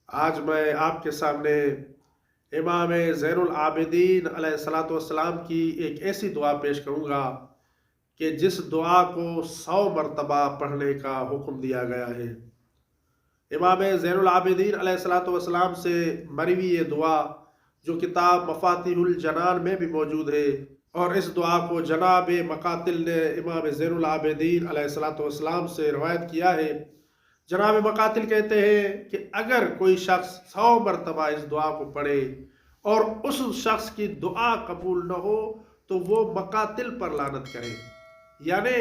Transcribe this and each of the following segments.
آج میں آپ کے سامنے امام زین العابدین علیہ الصلاۃ والسلام کی ایک ایسی دعا پیش کروں گا کہ جس دعا کو 100 مرتبہ پڑھنے کا حکم دیا گیا ہے۔ امام زین العابدین علیہ الصلاۃ والسلام سے مری ہوئی یہ دعا جو کتاب مفاتیح الجنان میں بھی موجود ہے، اور اس دعا کو جناب مقاتل نے امام زین العابدین علیہ الصلاۃ والسلام سے روایت کیا ہے۔ جناب مقاتل کہتے ہیں کہ اگر کوئی شخص 100 مرتبہ اس دعا کو پڑھے اور اس شخص کی دعا قبول نہ ہو تو وہ مقاتل پر لعنت کرے، یعنی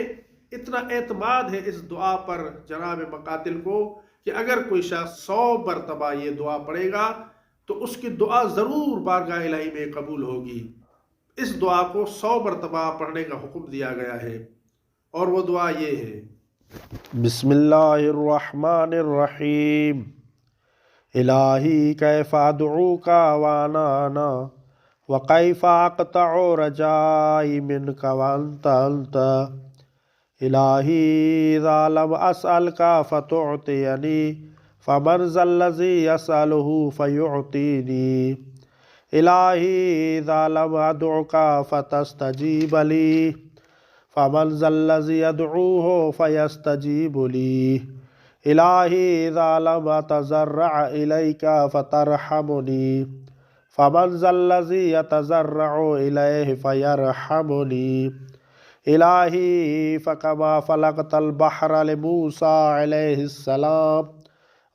اتنا اعتماد ہے اس دعا پر جناب مقاتل کو کہ اگر کوئی شخص 100 مرتبہ یہ دعا پڑھے گا تو اس کی دعا ضرور بارگاہ الہی میں قبول ہوگی۔ اس دعا کو 100 مرتبہ پڑھنے کا حکم دیا گیا ہے، اور وہ دعا یہ ہے: بسم اللہ الرحمن الرحیم الہی کیف ادعوک وانا انا وکیف اقطع رجائی منک وانت انت الہی اذا لم اسألک فتعطینی فمن ذا الذی یسألہ فیعطینی الہی اذا لم ادعوک فتستجیب لی فمن ذا الذی ادعوہ فیستجیب لی الہی اذا لم اتضرع الیک فترحمنی فمن ذا الذی یتضرع الیہ فیرحمنی الہی فکما فلقت البحر لموسیٰ علیہ السلام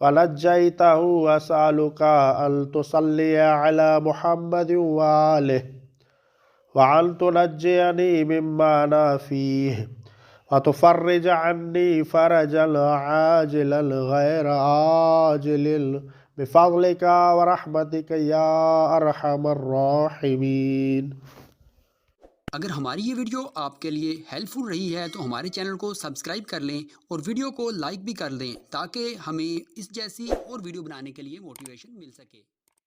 ونجیتہ اسألک ان تصلی علی محمد وآلہ وَأَن تُنَجِّيَنِي مِمَّا أَنَا فِيهِ وَتُفَرِّجَ عَنِّي فَرَجًا عَاجِلًا غَيْرَ آجِلٍ بِفَضْلِكَ وَرَحْمَتِكَ يَا أَرْحَمَ الرَّاحِمِينَ۔ اگر ہماری یہ ویڈیو آپ کے لیے ہیلپ فل رہی ہے تو ہمارے چینل کو سبسکرائب کر لیں اور ویڈیو کو لائک بھی کر دیں تاکہ ہمیں اس جیسی اور ویڈیو بنانے کے لیے موٹیویشن مل سکے۔